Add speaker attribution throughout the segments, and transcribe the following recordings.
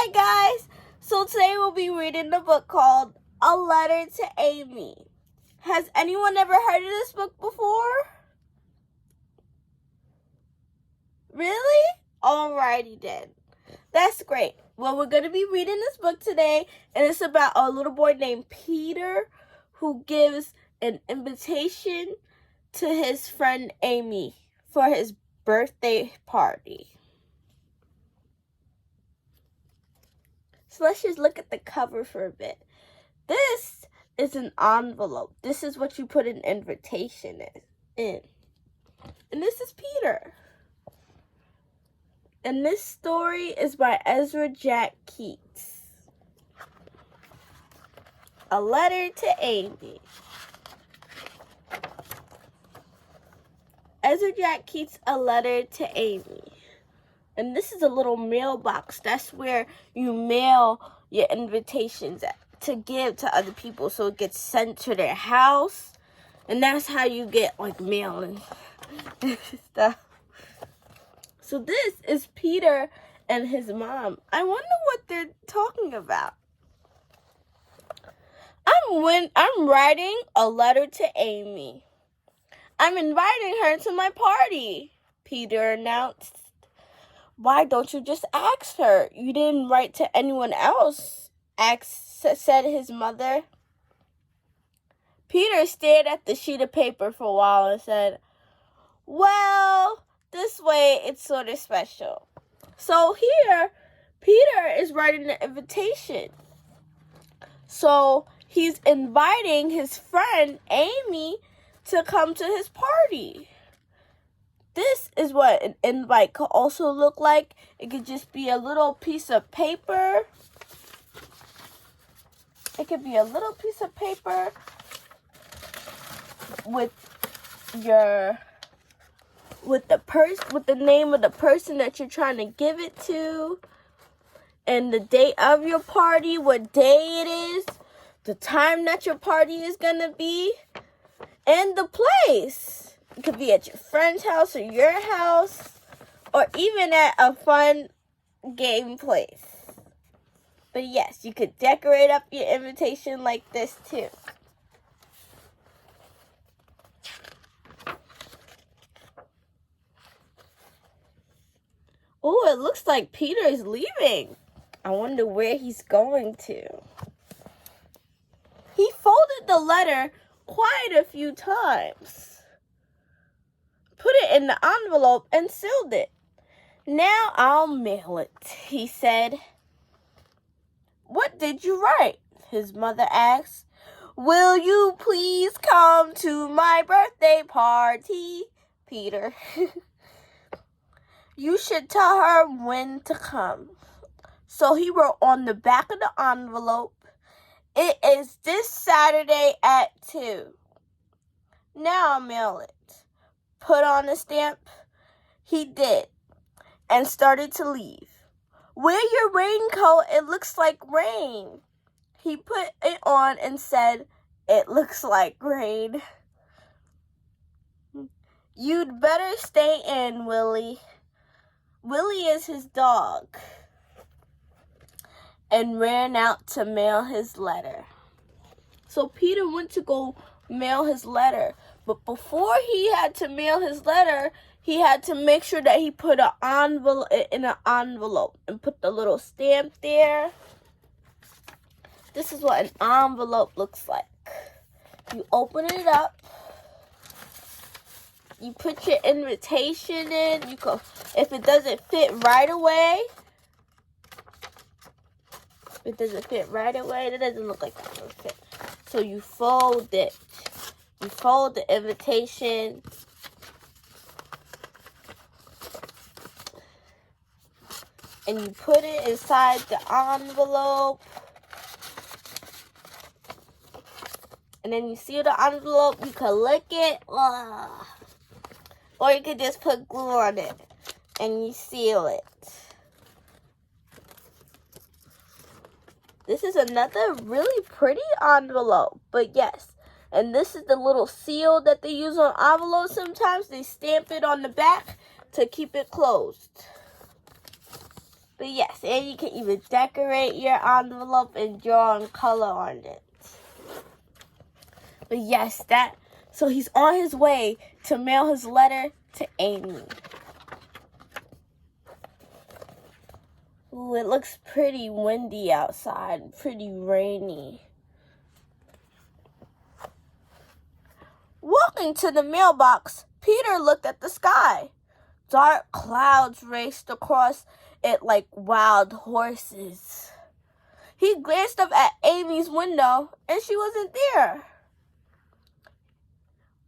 Speaker 1: Hi guys! So today we'll be reading the book called A Letter to Amy. Has anyone ever heard of this book before? Really? Alrighty then. That's great. Well, we're going to be reading this book today, and it's about a little boy named Peter who gives an invitation to his friend Amy for his birthday party. So let's just look at the cover for a bit. This is an envelope. This is what you put an invitation in. And this is Peter. And this story is by Ezra Keats. A Letter to Amy. Ezra Keats, A Letter to Amy. And this is a little mailbox. That's where you mail your invitations to give to other people, so it gets sent to their house. And that's how you get like mail and stuff. So this is Peter and his mom. I wonder what they're talking about. I'm writing a letter to Amy. I'm inviting her to my party, Peter announced. Why don't you just ask her? You didn't write to anyone else, said his mother. Peter stared at the sheet of paper for a while and said, well, this way it's sort of special. So here, Peter is writing an invitation. So he's inviting his friend Amy to come to his party. This is what an invite could also look like. It could just be a little piece of paper. It could be a little piece of paper with the name of the person that you're trying to give it to, and the date of your party, what day it is, the time that your party is gonna be, and the place. It could be at your friend's house or your house, or even at a fun game place. But yes, you could decorate up your invitation like this too. Oh, it looks like Peter is leaving. I wonder where he's going to. He folded the letter quite a few times, put it in the envelope, and sealed it. Now I'll mail it, he said. What did you write? His mother asked. Will you please come to my birthday party, Peter? You should tell her when to come. So he wrote on the back of the envelope, it is this Saturday at 2. Now I'll mail it. Put on a stamp. He did, and started to leave. Wear your raincoat, it looks like rain. He put it on and said, it looks like rain. You'd better stay in, Willie. Willie is his dog. And ran out to mail his letter. So Peter went to go mail his letter. But before he had to mail his letter, he had to make sure that he put an envelope in an envelope and put the little stamp there. This is what an envelope looks like. You open it up. You put your invitation in. If it doesn't fit right away, it doesn't look like that will fit. So you fold it. You fold the invitation. And you put it inside the envelope. And then you seal the envelope. You can lick it. Or you could just put glue on it. And you seal it. This is another really pretty envelope. But yes. And this is the little seal that they use on envelopes sometimes. They stamp it on the back to keep it closed. But yes, and you can even decorate your envelope and draw and color on it. But yes, so he's on his way to mail his letter to Amy. Ooh, it looks pretty windy outside, pretty rainy. Walking to the mailbox, Peter looked at the sky. Dark clouds raced across it like wild horses. He glanced up at Amy's window, and she wasn't there.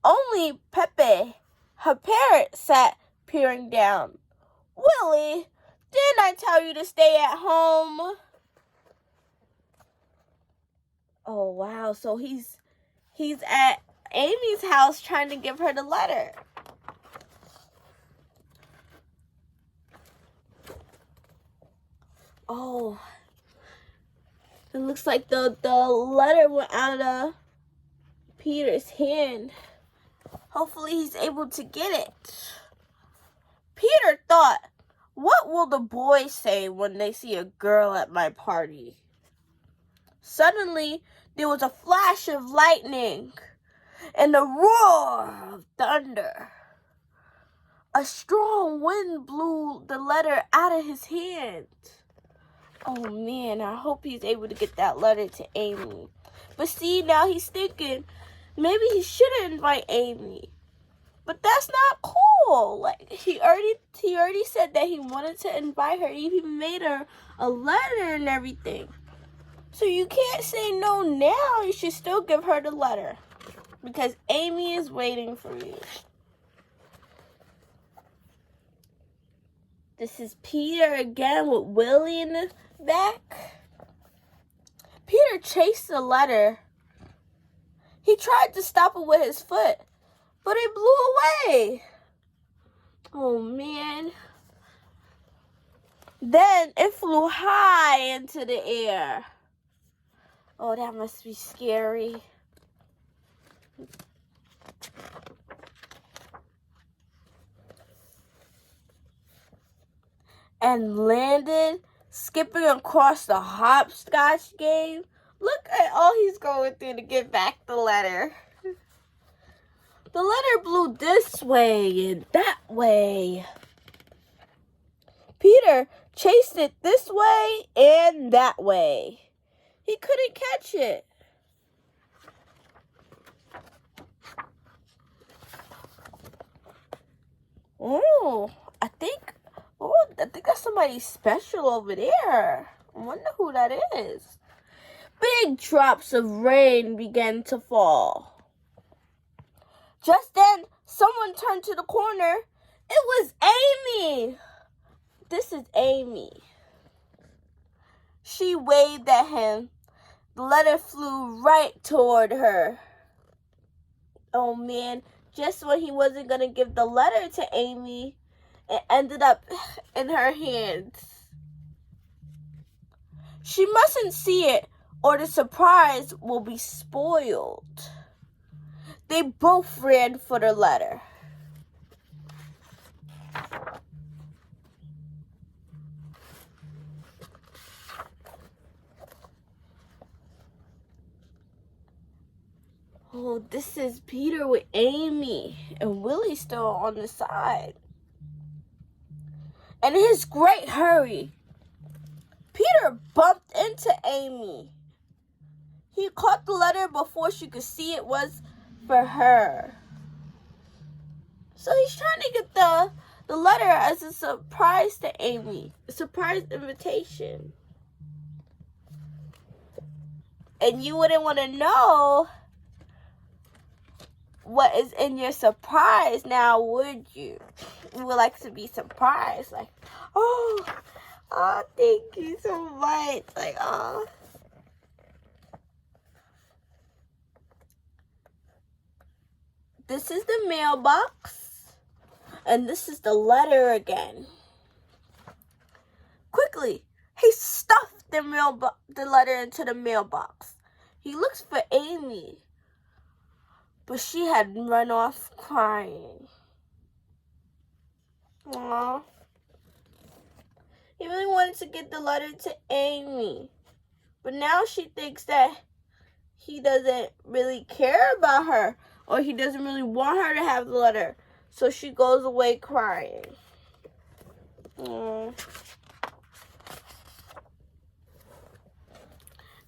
Speaker 1: Only Pepe, her parrot, sat peering down. Willie, didn't I tell you to stay at home? Oh, wow. So he's at Amy's house trying to give her the letter. Oh, it looks like the letter went out of Peter's hand. Hopefully he's able to get it. Peter thought, what will the boys say when they see a girl at my party? Suddenly, there was a flash of lightning and a roar of thunder. A strong wind blew the letter out of his hand. Oh man, I hope he's able to get that letter to Amy. But see, now he's thinking, maybe he shouldn't invite Amy. But that's not cool. Like, he already said that he wanted to invite her. He even made her a letter and everything. So you can't say no now. You should still give her the letter. Because Amy is waiting for you. This is Peter again with Willie in the back. Peter chased the letter. He tried to stop it with his foot, but it blew away. Oh, man. Then it flew high into the air. Oh, that must be scary. And landed, skipping across the hopscotch game. Look at all he's going through to get back the letter. The letter blew this way and that way. Peter chased it this way and that way. He couldn't catch it. I think that's somebody special over there. I wonder who that is. Big drops of rain began to fall. Just then, someone turned to the corner. It was Amy. This is Amy. She waved at him. The letter flew right toward her. Oh man, just when he wasn't going to give the letter to Amy, it ended up in her hands. She mustn't see it, or the surprise will be spoiled. They both ran for the letter. Oh, this is Peter with Amy, and Willie's still on the side. In his great hurry, Peter bumped into Amy. He caught the letter before she could see it was for her. So he's trying to get the letter as a surprise to Amy. A surprise invitation. And you wouldn't want to know what is in your surprise now, would you? You would like to be surprised. Like, oh, thank you so much. Like, oh. This is the mailbox, and this is the letter again. Quickly, he stuffed the letter into the mailbox. He looks for Amy, but she had run off crying. Aww. He really wanted to get the letter to Amy. But now she thinks that he doesn't really care about her, or he doesn't really want her to have the letter. So she goes away crying.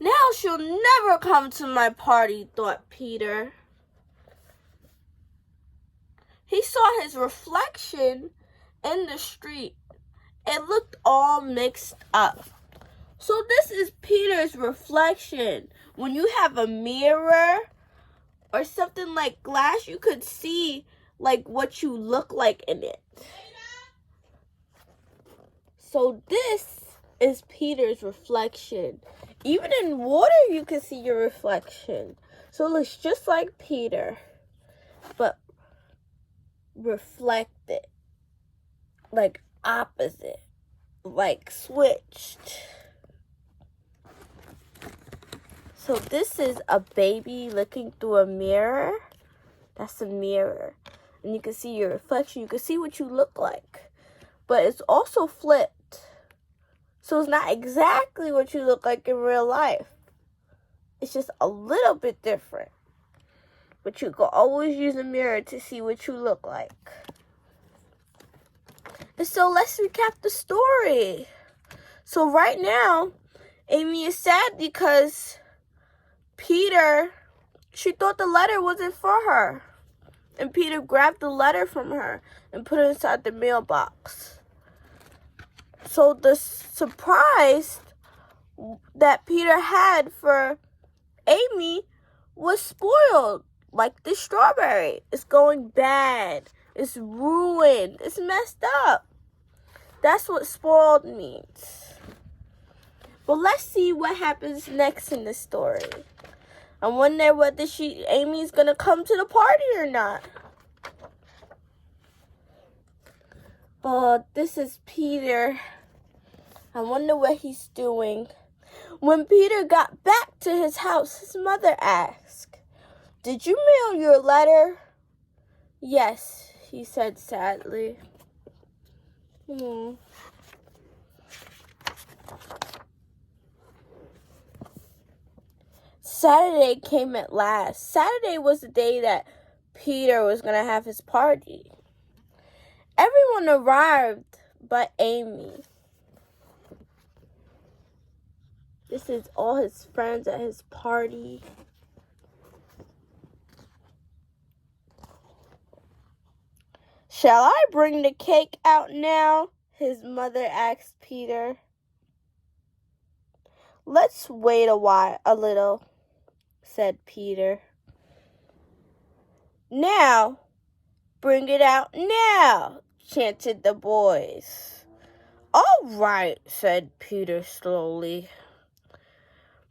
Speaker 1: Now she'll never come to my party, thought Peter. He saw his reflection in the street. It looked all mixed up. So this is Peter's reflection. When you have a mirror or something like glass, you could see like what you look like in it. So this is Peter's reflection. Even in water, you can see your reflection. So it looks just like Peter, but reflected, like opposite, like switched. So this is a baby looking through a mirror. That's a mirror. And you can see your reflection. You can see what you look like. But it's also flipped. So it's not exactly what you look like in real life. It's just a little bit different. But you can always use a mirror to see what you look like. And so let's recap the story. So right now, Amy is sad because Peter, she thought the letter wasn't for her. And Peter grabbed the letter from her and put it inside the mailbox. So the surprise that Peter had for Amy was spoiled. Like the strawberry. It's going bad. It's ruined. It's messed up. That's what spoiled means. But let's see what happens next in the story. I wonder whether Amy's gonna come to the party or not. But this is Peter. I wonder what he's doing. When Peter got back to his house, his mother asked, "Did you mail your letter?" "Yes," he said sadly. Saturday came at last. Saturday was the day that Peter was going to have his party. Everyone arrived but Amy. This is all his friends at his party. "Shall I bring the cake out now?" his mother asked Peter. "Let's wait a little," said Peter. "Now, bring it out now," chanted the boys. "All right," said Peter slowly.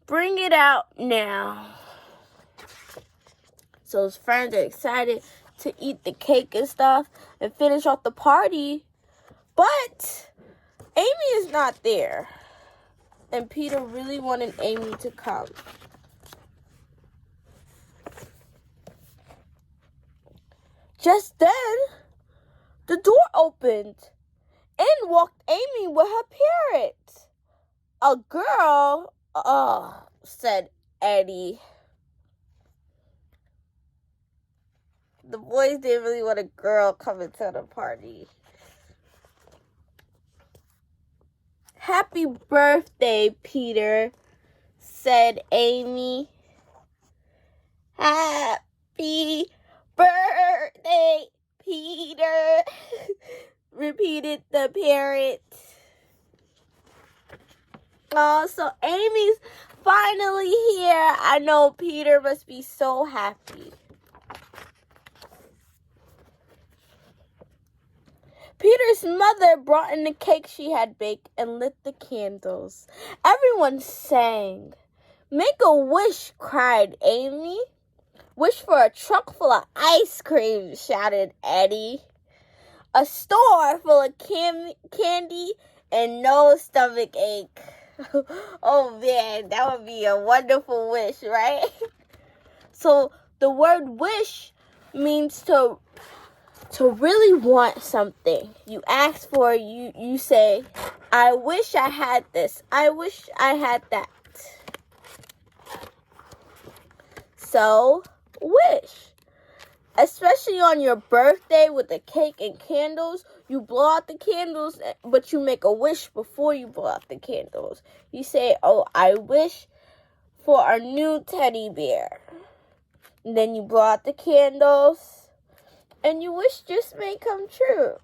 Speaker 1: "Bring it out now." So his friends are excited to eat the cake and stuff and finish off the party. But Amy is not there. And Peter really wanted Amy to come. Just then, the door opened. In walked Amy with her parrot. "A girl?" said Eddie. The boys didn't really want a girl coming to the party. "Happy birthday, Peter," said Amy. "Happy birthday, Peter," repeated the parrot. Oh, so Amy's finally here. I know Peter must be so happy. Peter's mother brought in the cake she had baked and lit the candles. Everyone sang. "Make a wish," cried Amy. "Wish for a trunk full of ice cream," shouted Eddie. "A store full of candy and no stomach ache." Oh man, that would be a wonderful wish, right? So the word wish means to to really want something. You ask for it, you say, I wish I had this. I wish I had that. So, wish. Especially on your birthday with the cake and candles, you blow out the candles, but you make a wish before you blow out the candles. You say, oh, I wish for a new teddy bear. And then you blow out the candles, and your wish just may come true.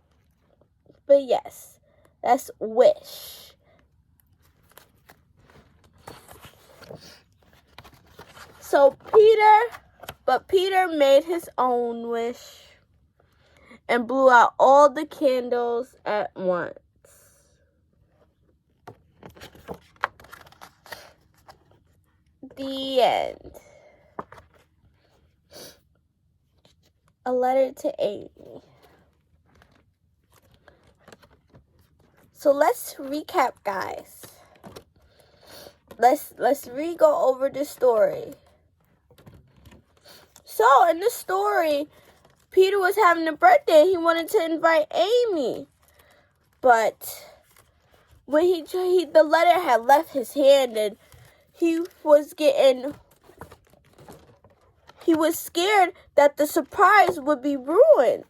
Speaker 1: But yes, that's wish. So Peter made his own wish and blew out all the candles at once. The end. A letter to Amy. So let's recap, guys. Let's go over the story. So in the story, Peter was having a birthday and he wanted to invite Amy. But when the letter had left his hand and he was scared that the surprise would be ruined.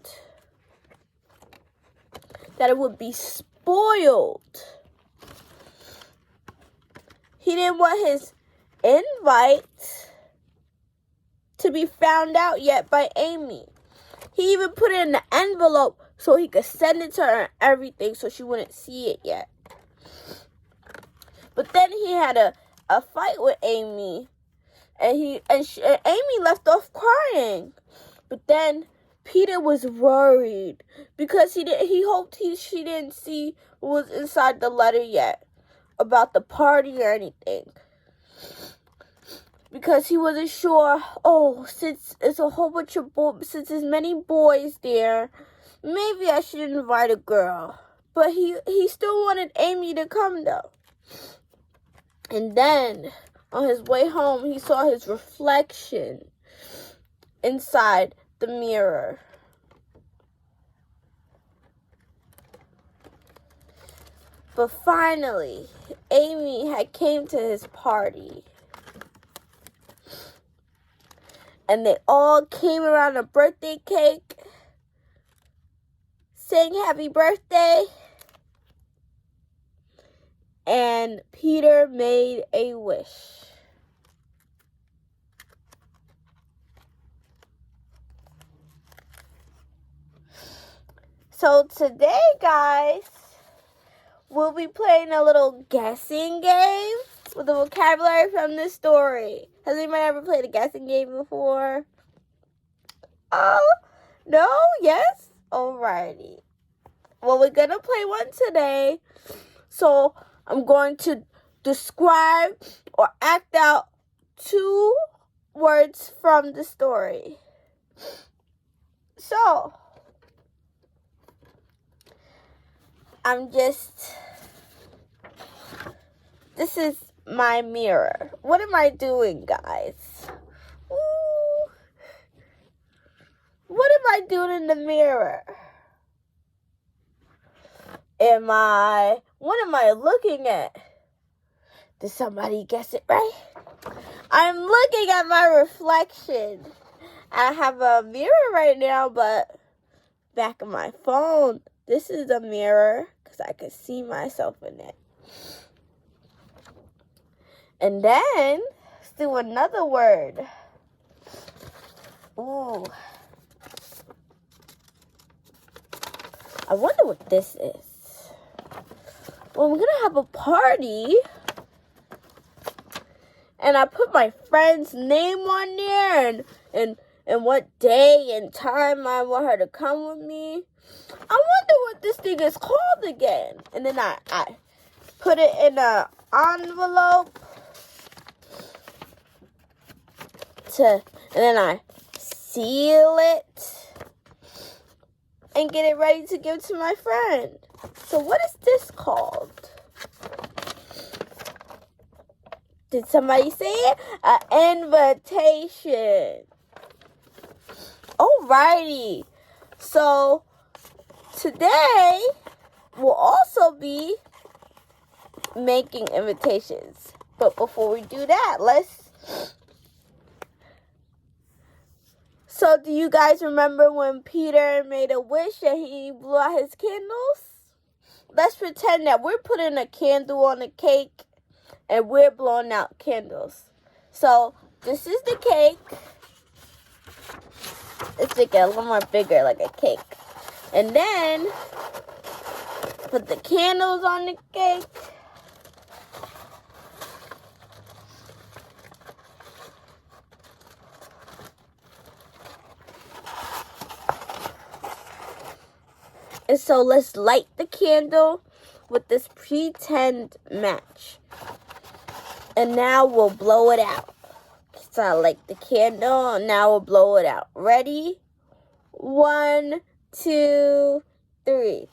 Speaker 1: That it would be spoiled. He didn't want his invite to be found out yet by Amy. He even put it in the envelope so he could send it to her and everything so she wouldn't see it yet. But then he had a fight with Amy. And Amy left off crying. But then Peter was worried because he hoped she didn't see what was inside the letter yet about the party or anything. Because he wasn't sure, since it's a whole bunch of boys, since there's many boys there, maybe I should invite a girl. But he still wanted Amy to come though. And then on his way home, he saw his reflection inside the mirror. But finally, Amy had came to his party. And they all came around a birthday cake, saying happy birthday. And Peter made a wish. So today, guys, we'll be playing a little guessing game with the vocabulary from this story. Has anybody ever played a guessing game before? Oh, no? Yes? Alrighty. Well, we're going to play one today. So I'm going to describe or act out 2 words from the story. So, this is my mirror. What am I doing, guys? Ooh. What am I doing in the mirror? What am I looking at? Did somebody guess it right? I'm looking at my reflection. I have a mirror right now, but back of my phone, this is a mirror because I can see myself in it. And then, let's do another word. Ooh. I wonder what this is. Well, I'm going to have a party. And I put my friend's name on there and what day and time I want her to come with me. I wonder what this thing is called again. And then I put it in an envelope. And then I seal it and get it ready to give to my friend. So what is this called? Did somebody say it? An invitation. Alrighty. So today we'll also be making invitations. But before we do that, So do you guys remember when Peter made a wish and he blew out his candles? Let's pretend that we're putting a candle on a cake and we're blowing out candles. So this is the cake. Let's make it a little more bigger, like a cake. And then put the candles on the cake. And so let's light the candle with this pretend match. And now we'll blow it out. So I light the candle, and now we'll blow it out. Ready? 1, 2, 3.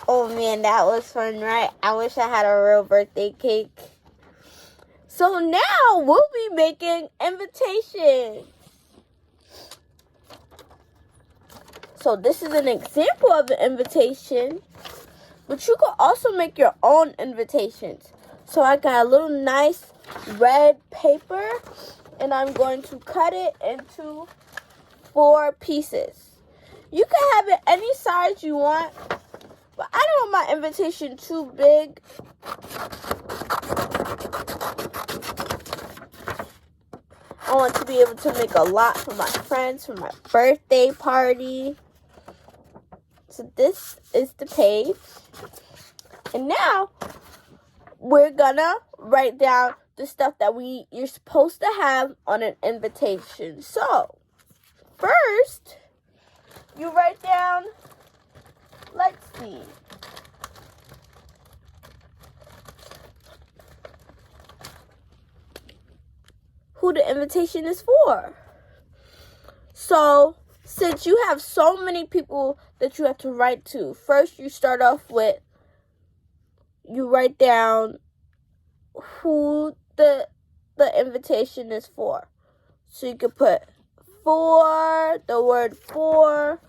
Speaker 1: Oh man, that was fun, right? I wish I had a real birthday cake. So now we'll be making invitations. So this is an example of an invitation, but you can also make your own invitations. So I got a little nice red paper, and I'm going to cut it into 4 pieces. You can have it any size you want, but I don't want my invitation too big. I want to be able to make a lot for my friends for my birthday party. So this is the page. And now we're gonna write down the stuff that you're supposed to have on an invitation. So first, you write down, let's see. Who the invitation is for. So since you have so many people that you have to write to, first you start off with, you write down who the invitation is for. So you could put for, the word for,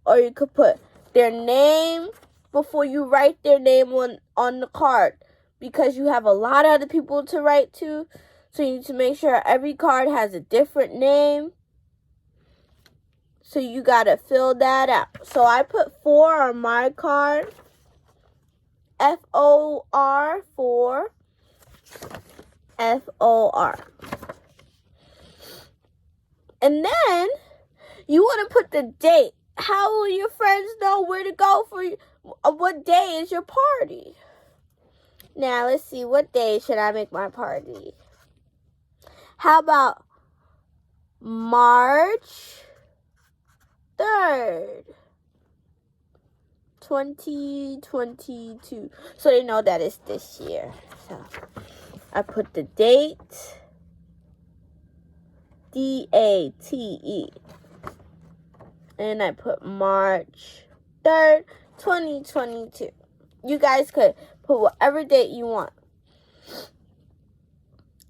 Speaker 1: or you could put their name before you write their name on the card, because you have a lot of other people to write to. So you need to make sure every card has a different name. So you gotta fill that out. So I put 4 on my card. F-O-R, 4. F-O-R. And then you want to put the date. How will your friends know where to go for what day is your party? Now let's see, what day should I make my party? How about March 3rd, 2022. So they know that it's this year. So I put the date, D-A-T-E. And I put March 3rd, 2022. You guys could put whatever date you want.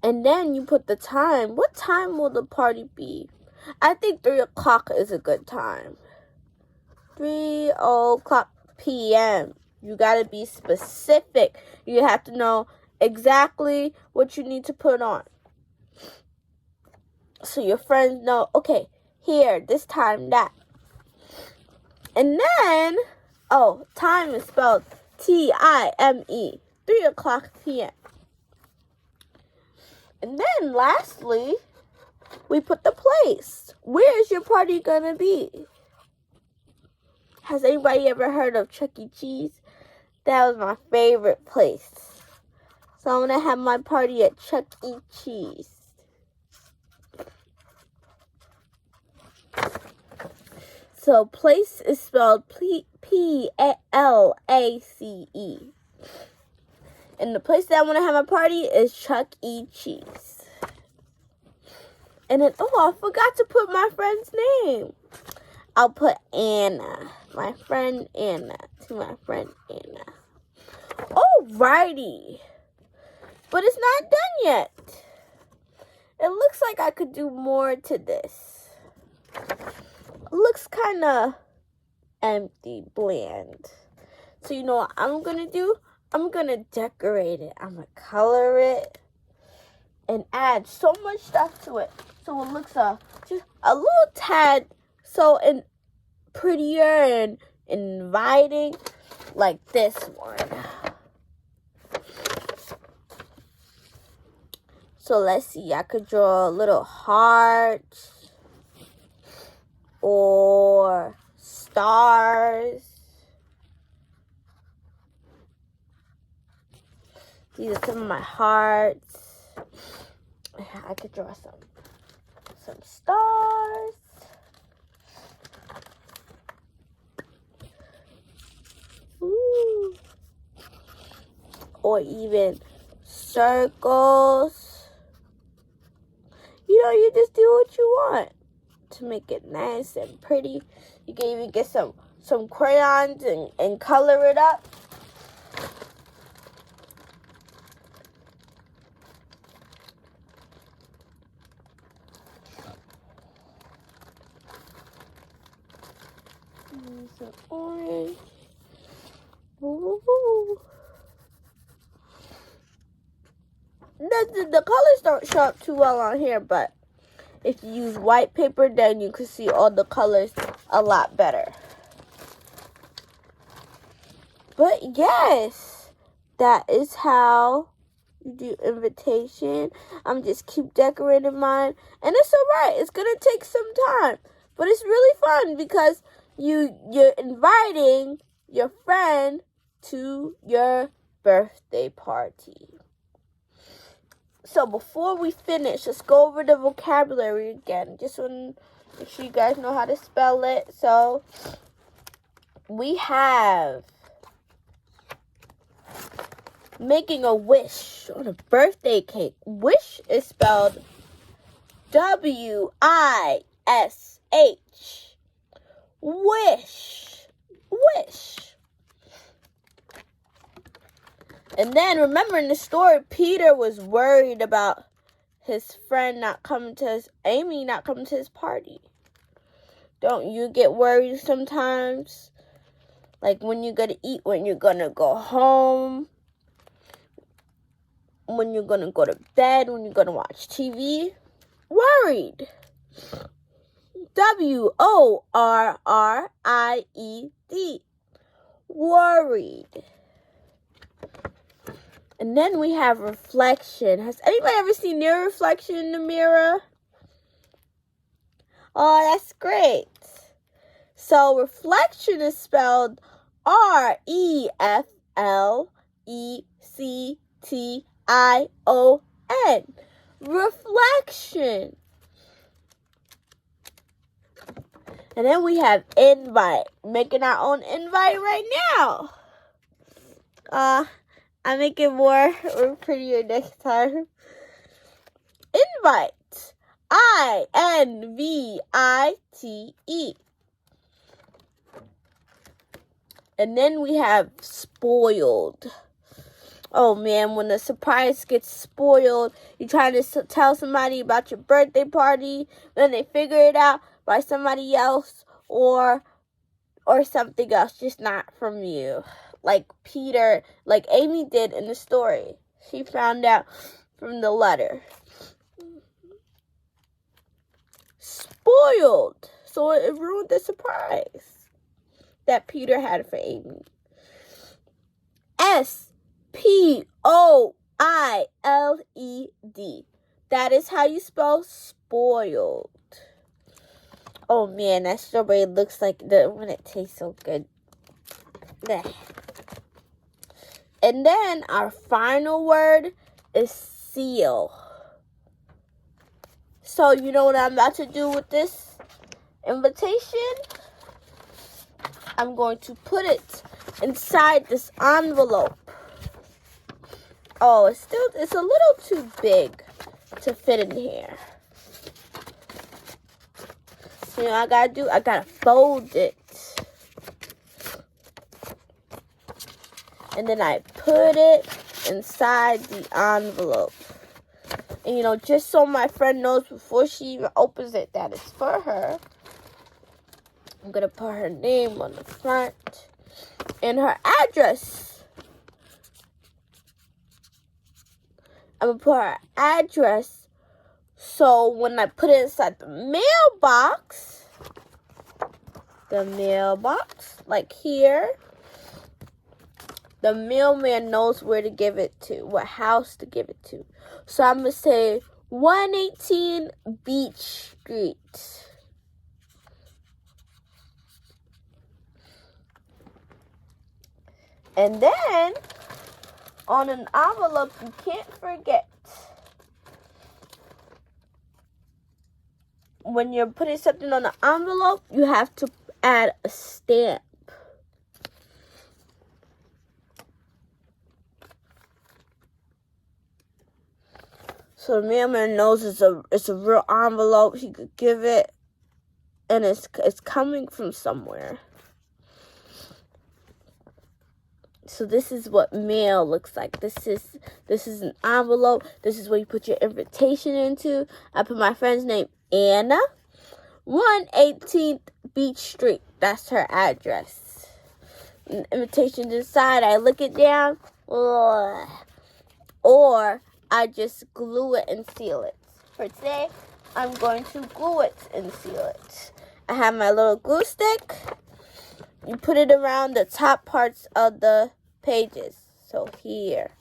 Speaker 1: And then you put the time. What time will the party be? I think 3 o'clock is a good time. 3 o'clock p.m. You got to be specific. You have to know exactly what you need to put on. So your friends know, okay, here, this time, that. And then, time is spelled T-I-M-E. 3 o'clock p.m. And then lastly, we put the place. Where is your party gonna be? Has anybody ever heard of Chuck E. Cheese? That was my favorite place. So I'm gonna have my party at Chuck E. Cheese. So place is spelled P-L-A-C-E. And the place that I want to have my party is Chuck E. Cheese. And then, I forgot to put my friend's name. I'll put Anna. My friend Anna. To my friend Anna. Alrighty. But it's not done yet. It looks like I could do more to this. looks kind of empty, bland. So you know what I'm going to do? I'm going to decorate it. I'm going to color it and add so much stuff to it. So it looks just a little tad prettier and inviting, like this one. So let's see, I could draw a little heart or stars. These are some of my hearts. I could draw some stars. Ooh. Or even circles. You know, you just do what you want to make it nice and pretty. You can even get some crayons and color it up. Some orange. Ooh. The colors don't show up too well on here, but if you use white paper, then you can see all the colors a lot better. But yes, that is how you do invitation. I'm just keep decorating mine, and it's alright. It's gonna take some time, but it's really fun because you're inviting your friend to your birthday party. So before we finish, let's go over the vocabulary again. Just want to make sure you guys know how to spell it. So we have making a wish on a birthday cake. Wish is spelled W-I-S-H. Wish. Wish. And then, remember in the story, Peter was worried about his friend Amy not coming to his party. Don't you get worried sometimes? Like when you're going to eat, when you're going to go home, when you're going to go to bed, when you're going to watch TV? Worried. W-O-R-R-I-E-D. Worried. And then we have reflection. Has anybody ever seen their reflection in the mirror? Oh, that's great. So reflection is spelled R-E-F-L-E-C-T-I-O-N. Reflection. And then we have invite. Making our own invite right now. I'll make it more prettier next time. Invite. I-N-V-I-T-E. And then we have spoiled. Oh man, when the surprise gets spoiled, you're trying to tell somebody about your birthday party, then they figure it out by somebody else or something else, just not from you. Like Amy did in the story. She found out from the letter. Spoiled. So it ruined the surprise that Peter had for Amy. S-P-O-I-L-E-D. That is how you spell spoiled. Oh man, that strawberry looks like when it tastes so good. Blech. And then our final word is seal. So you know what I'm about to do with this invitation? I'm going to put it inside this envelope. Oh, it's a little too big to fit in here. So you know what I gotta fold it. And then I put it inside the envelope. And, just so my friend knows before she even opens it that it's for her, I'm going to put her name on the front and her address. I'm going to put her address so when I put it inside the mailbox, like here, the mailman knows where to give it to, what house to give it to. So I'm going to say 118 Beach Street. And then, on an envelope, you can't forget, when you're putting something on an envelope, you have to add a stamp. So the mailman knows it's a real envelope. He could give it, and it's coming from somewhere. So this is what mail looks like. This is an envelope. This is where you put your invitation into. I put my friend's name, Anna, 118th Beach Street. That's her address. And the invitation's inside. I look it down, or I just glue it and seal it. For today, I'm going to glue it and seal it. I have my little glue stick. You put it around the top parts of the pages. So here.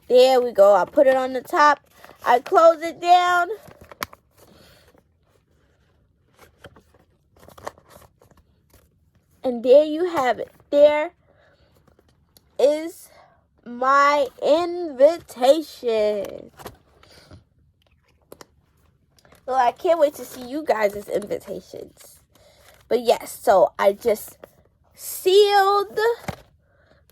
Speaker 1: There we go. I put it on the top. I close it down. And there you have it. There is my invitation. Well, I can't wait to see you guys' invitations. But yes, so I just sealed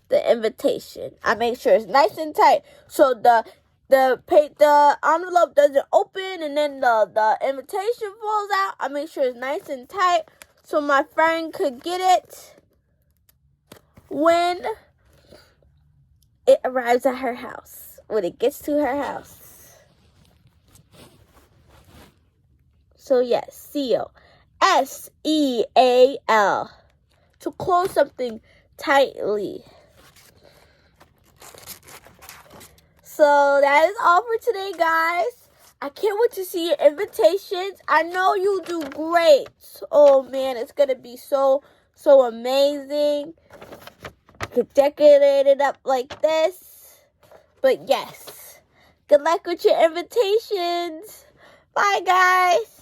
Speaker 1: the invitation. I make sure it's nice and tight, so the envelope doesn't open and then the invitation falls out. I make sure it's nice and tight so my friend could get it when it arrives at her house, when it gets to her house. So yes, seal. S-E-A-L. To close something tightly. So that is all for today, guys. I can't wait to see your invitations. I know you do great. Oh man, it's gonna be so amazing. You could decorate it up like this. But yes, good luck with your invitations. Bye, guys.